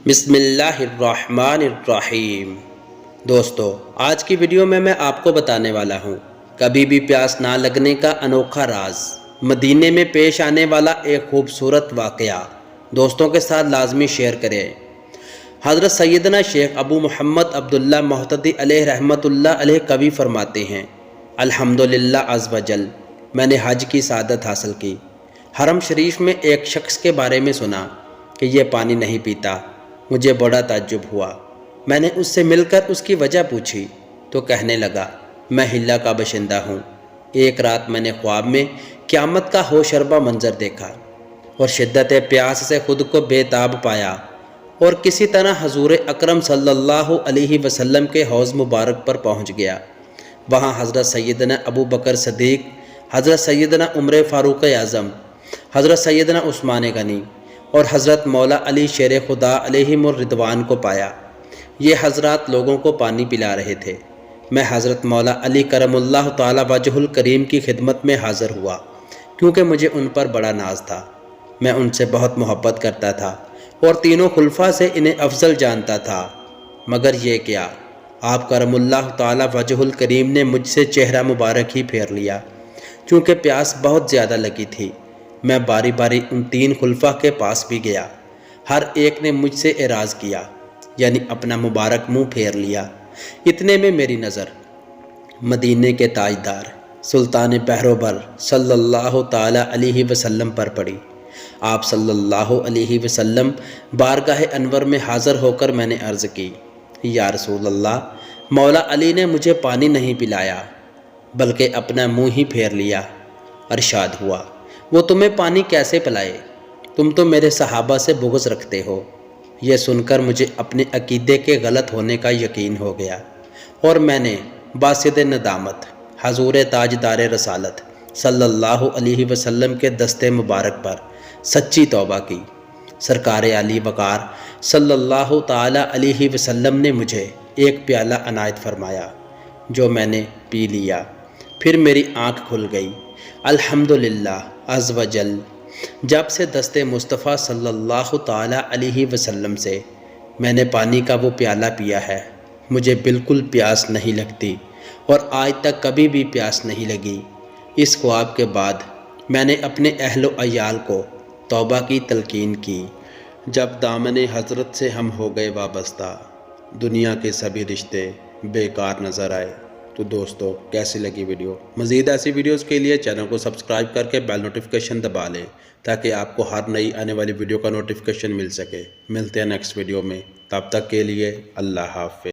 बिस्मिल्लाहिर्रहमानिर्रहीम। दोस्तों, आज की वीडियो में मैं आपको बताने वाला हूँ कभी भी प्यास ना लगने का अनोखा राज, मदीने में पेश आने वाला एक खूबसूरत वाक़या दोस्तों के साथ लाजमी शेयर करें। हज़रत सैयदना शेख अबू मोहम्मद अब्दुल्ला मोहतदी अलैह रहमतुल्लाह अलैह कभी फरमाते हैं, अल्हम्दुलिल्लाह अज़्ज़ व जल, मैंने हज की सादत हासिल की। हरम शरीफ में एक शख्स के बारे में सुना कि ये पानी नहीं पीता। मुझे बड़ा ताज्जुब हुआ। मैंने उससे मिलकर उसकी वजह पूछी तो कहने लगा, मैं हिल्ला का बशिंदा हूँ। एक रात मैंने ख्वाब में क़यामत का होशरबा मंजर देखा और शिद्दत प्यास से खुद को बेताब पाया और किसी तरह हजूर अकरम सल्लल्लाहु अलैहि वसल्लम के हौज़ मुबारक पर पहुँच गया। वहाँ हज़रत सैयदना अबू बकर सदीक़, हज़रत सैयदना उमर फ़ारूक आज़म, हज़रत सैयदना उस्मान गनी और हज़रत मौला अली शेर खुदा अलैहिमुर रिदवान को पाया। ये हज़रात लोगों को पानी पिला रहे थे। मैं हज़रत मौला अली करमुल्लाह ताला वजहुल करीम की खिदमत में हाज़िर हुआ क्योंकि मुझे उन पर बड़ा नाज था। मैं उनसे बहुत मोहब्बत करता था और तीनों खुलफा से इन्हें अफजल जानता था। मगर ये क्या, आप करमुल्लाह ताला वजहुल करीम ने मुझसे चेहरा मुबारक ही फेर लिया। चूँकि प्यास बहुत ज़्यादा लगी थी, मैं बारी बारी उन तीन खुलफा के पास भी गया। हर एक ने मुझसे एराज़ किया, यानी अपना मुबारक मुंह फेर लिया। इतने में मेरी नज़र मदीने के ताजदार सुल्तान बहरोबर सल्लल्लाहु ताला अलैहि वसल्लम पर पड़ी। आप सल्लल्लाहु अलैहि वसल्लम बारगाह अनवर में हाज़िर होकर मैंने अर्ज़ की, या रसूल अल्लाह, मौला अली ने मुझे पानी नहीं पिलाया बल्कि अपना मुंह ही फेर लिया। अरशाद हुआ, वो तुम्हें पानी कैसे पिलाए? तुम तो मेरे सहाबा से बुग़्ज़ रखते हो। यह सुनकर मुझे अपने अकीदे के गलत होने का यकीन हो गया और मैंने बासिद नदामत हजूर ताजदार रसालत सल्लल्लाहु अलैहि वसल्लम के दस्ते मुबारक पर सच्ची तौबा की। सरकार आली वक़ार सल्लल्लाहु ताला अलैहि वसल्लम ने मुझे एक प्याला अनायत फरमाया जो मैंने पी लिया। फिर मेरी आँख खुल गई। अल्हम्दुलिल्लाह अज़्ज़ व जल, जब से दस्ते मुस्तफ़ा सल्लल्लाहु ताला अलैहि वसल्लम से मैंने पानी का वो प्याला पिया है, मुझे बिल्कुल प्यास नहीं लगती और आज तक कभी भी प्यास नहीं लगी। इस ख्वाब के बाद मैंने अपने अहलो अयाल को तौबा की तलकीन की। जब दामने हज़रत से हम हो गए वाबस्ता, दुनिया के सभी रिश्ते बेकार नज़र आए। तो दोस्तों, कैसी लगी वीडियो? मज़ीद ऐसी वीडियोस के लिए चैनल को सब्सक्राइब करके बेल नोटिफिकेशन दबा लें ताकि आपको हर नई आने वाली वीडियो का नोटिफिकेशन मिल सके। मिलते हैं नेक्स्ट वीडियो में, तब तक के लिए अल्लाह हाफ़िज़।